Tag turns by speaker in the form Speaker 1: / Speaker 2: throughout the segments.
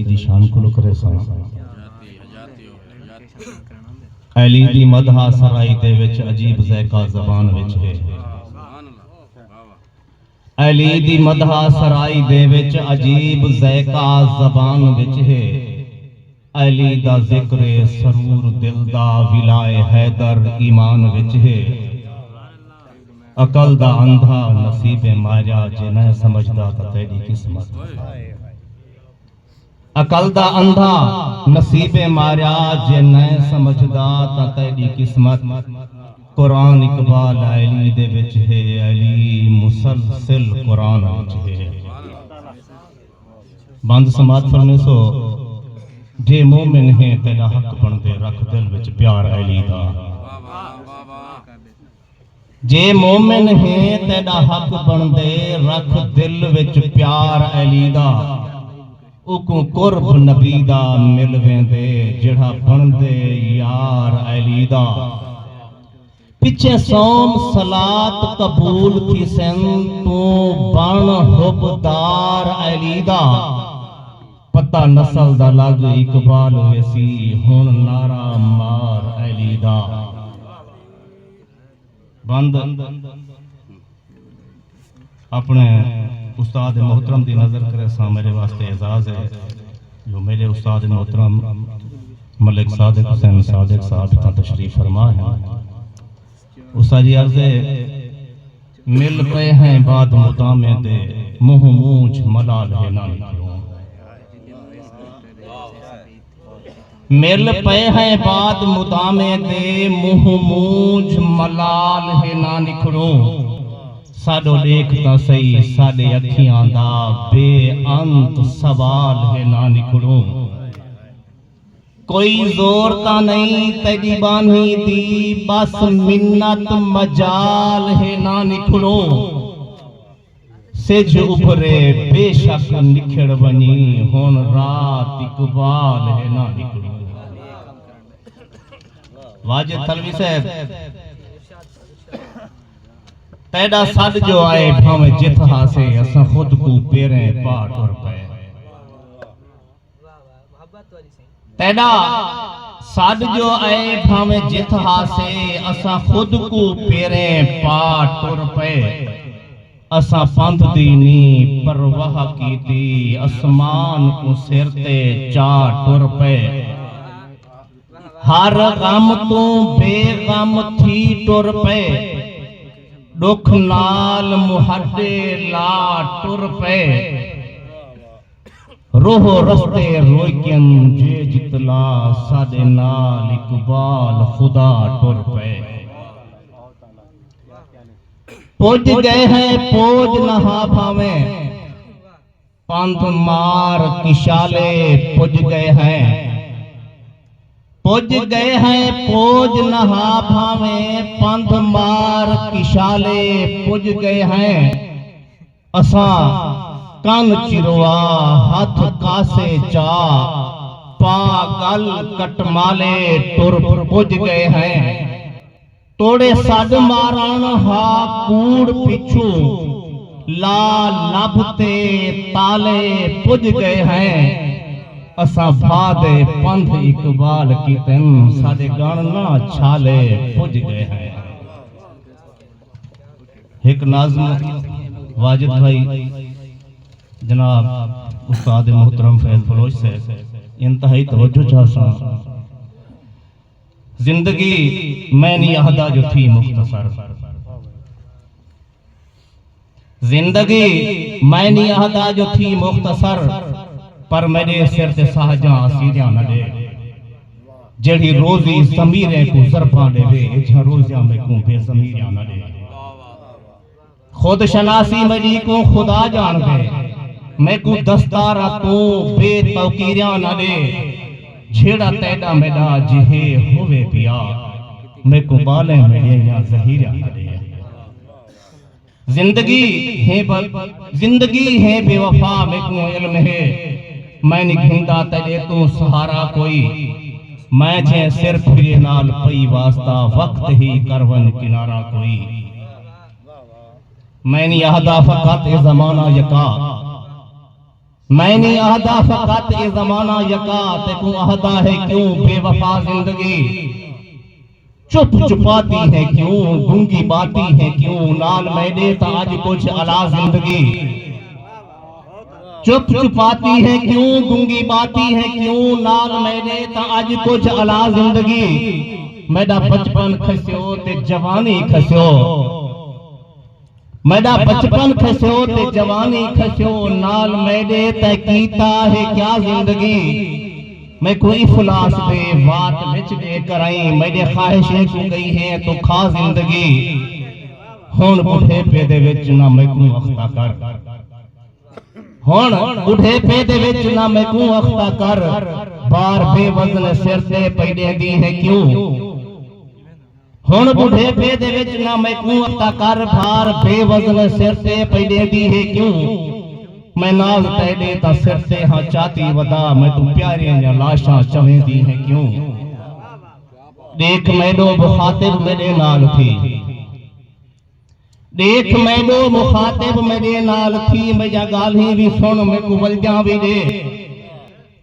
Speaker 1: दी शान को करे सा अली दी मदहा सराई दे विच अजीब ज़ैका ज़बान विच है अली दी मदहा सराई दे विच अजीब ज़ैका ज़बान विच है अली दा ज़िक्र सरूर दिल दा विलाए हैदर ईमान विच है अकल दा अंधा नसीबे मारिया जे न समझदा ता तेरी किस्मत अकल दा अंधा नसीबे मारिया जे न समझदा ता तेरी किस्मत कुरान इकबाल अली दे विच है अली मुसलसिल कुरान विच है बंद समात फरमे सो जे मोमिन है तेरा हक बनदे रख दिल विच प्यार अली दा जे मोमिन है तेरा हक बनदे रख दिल विच प्यार अली दा उको कुर्ब नबी दा मिल वेंदे जेड़ा बनदे यार अली दा पिछे सौम सलात कबूल थी सन तू बन हुबदार अली दा पता नस्ल दा लग इकबाल वेसी हुन नारा मार अली दा बंद अपने उस्ताद मोहतरम दी नजर करे सा मेरे वास्ते एजाज है जो मेरे उस्ताद मोहतरम मलिक सादिक हुसैन सादिक साहब इतना तशरीफ फरमा है उस्ताद जी अर्ज़े मिल पे हैं बाद मुदामे दे मुंह मूंछ मलाल है ना मिल पे हैं बाद मुदामे दे मुंह मूंछ मलाल है ना निखड़ो साडो देखता सही साडे अखियां दा बेअंत सवाल है ना निखड़ो कोई जोर ता नहीं तेरी बानी दी बस मिन्नत मजाल है ना निखड़ो सिज उभरे बेशक निखड़ बनी हुन रात इकबाल है ना निखड़ो वाजिद तलवी साहब तेरा सद जो आए भावे जित हासे असा खुद को पेरे पाट और पे तेरा सद जो आए भावे जित हासे असा खुद को पेरे पाट और पे असा पंथ दी नी परवाह कीती आसमान को सिर ते चाट और पे हर गम तू बेगम थी टुर पे दुख नाल मुहद्दे ला टुर पे रोह रस्ते रोयन जे जितला साडे नाल इकबाल खुदा टुर पे पुज गए हैं पोज नहा भावे पंथ मार किशाले पुज गए हैं पुज गए हैं पोज नहा भावे पंथ मार किशाले पुज गए हैं असा कन चिरवा हाथ कासे चा पागल कटमाले टुर पुज गए हैं तोड़े सद मारण हा कूड़ पिछू ला लभते ताले पुज गए हैं असा भादे पंथ इकबाल की तन साडे गणना छाले पुज गए हैं एक नाज़्म वाजिद भाई जनाब उस्ताद मोहतरम फैज बलोच से इंतहाई तवज्जो चाहता जिंदगी मैंने अहदा जो थी मुख्तसर जिंदगी मैंने अहदा जो थी मुख्तसर पर मेरे सिर ते साहजा सीरिया न दे जेड़ी रोजी ज़मीरे को ज़रफा देवे इछा रोज़िया में को बेज़मीरिया न दे खुद शनासी मेरी को खुदा जान दे मैं को दस्तारा तो बेतौकीरिया न दे छेड़ा तेड़ा मेरा जिहे होवे पिया मैं को बाले मेरे या ज़हीरिया न दे जिंदगी है बेवफा में को इल्म है मैं निघिंदा तेरे तू सहारा कोई मैं जे सिर फिरे नाल पई वास्ता वक्त ही करवन किनारा कोई मैंने यहदा फकत ए जमाना यका मैंने आहदा फकत ए जमाना यका ते को आहदा है क्यों बेवफा जिंदगी, चुप चुपाती है क्यों गूंगी बाती है क्यों, नाल मैंने ता आज कुछ अला जिंदगी। चुप चुपाती है क्यों गूंगी बाती है क्यों, नाल मैंने ता आज कुछ अला जिंदगी। मेरा बचपन खस्यो ते जवानी खस्यो, मेरा बचपन खस्यो ते जवानी खस्यो, नाल मैंने तय कीता है क्या जिंदगी। मैं कोई इफलास दे बात विच दे कराई, मेरे ख्वाहिशें को गई है तो खा जिंदगी। हुण बुढ़े पे दे विच ना मैं को अख्ता कर, हुण बुढ़े पे दे विच ना मैं को अख्ता कर, बार बेवजन सिर से पैदे दी है क्यों। हुण बुढ़े पे दे विच ना मैं को अख्ता कर, बार बेवजन सिर से पैदे दी है क्यों। मैं नाज तेरे ता सिर से हाँ चाती वदा, मैं तू प्यारे या लाशा चवें दी है क्यों। देख मैडो मुखातिब मेरे नाल थी, देख मैडो मुखातिब मेरे नाल थी, मेरा गाली भी सुन मैं को वलजा भी दे।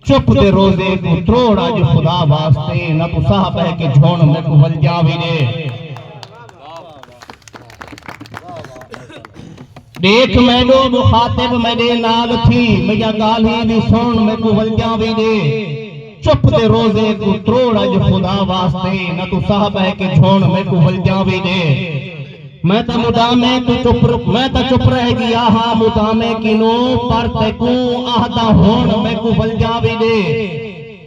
Speaker 1: चुप दे रोजे को त्रोड़ अज खुदा वास्ते, न तू साहब है के झोण मैं को वलजा भी दे। देख मैडो मुखातिब मेरे नाल थी, मेरा गाली भी सुन मैं को वलजा भी दे। चुप दे रोजे को त्रोड़ अज खुदा वास्ते, न तू साहब है के झोण मैं को वलजा भी दे। मैं तो मुदामे तू चुप, मैं तो चुप रह गया हाँ मुदामे किनो, पर ते को आहदा होण मैं को वलजा भी दे।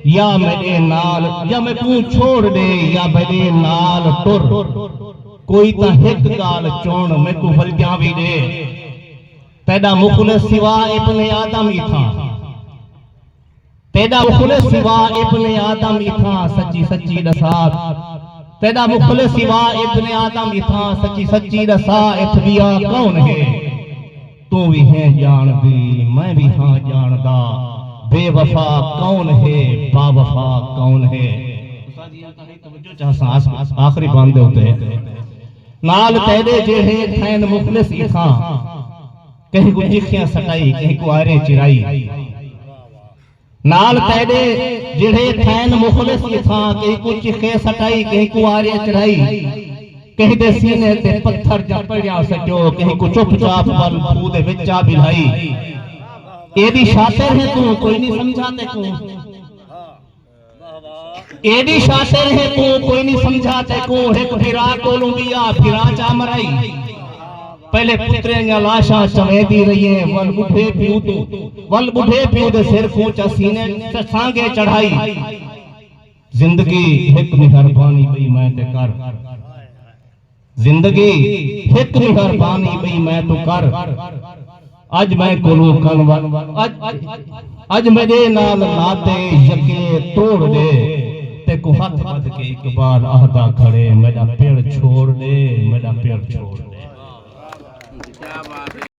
Speaker 1: या मेरे नाल या मैं को छोड़ दे, या मेरे नाल टुर, कोई ता हिक गाल चोण मैं को वलजा भी दे। पैदा मुखलिस सिवा इब्ने आदम ही था, पैदा मुखलिस सिवा इब्ने आदम ही था, सच्ची सच्ची दसात पैदा मुखलिस सिवा इब्ने आदम ही था, सच्ची सच्ची दसा इथबिया कौन है। तू भी है जान दी मैं भी हाँ जानदा, बेवफा कौन है बावफा कौन है। आखिरी बांधे होते नाल तेरे जेहे थैन मुखलिस ही था, कहीं को चिखियां सटाई कहीं को आरे चिराई। नाल तेरे जेड़े थैन मुखलिस की था, कहीं को चिखे सटाई कहीं को आरे चढ़ाई। कहीं दे सीने ते पत्थर जा पड़िया सटो, कहीं को चुपचाप बल फू दे विचा बिलाई। एदी शातिर है तू कोई नहीं समझाते को, एदी शातिर है तू कोई नहीं समझाते को। एक फिरा कोलंबिया फिरा चा मराई, पहले पुत्रे या लाशा चवेदी रही है। वल बुढ़े पियो तो वल बुढ़े पियो दे सिर खोचा सीने सांगे चढ़ाई। जिंदगी एक मेहरबानी बई मैं ते कर, जिंदगी एक मेहरबानी बई मैं तो कर। अज मैं कोलो कनवन अज मेरे नाल नाते यके तोड़ दे, ते को हाथ बद के एक बार आहदा खड़े, मेरा पेड़ छोड़ दे, मेरा पेड़ छोड़ दे। क्या बात है।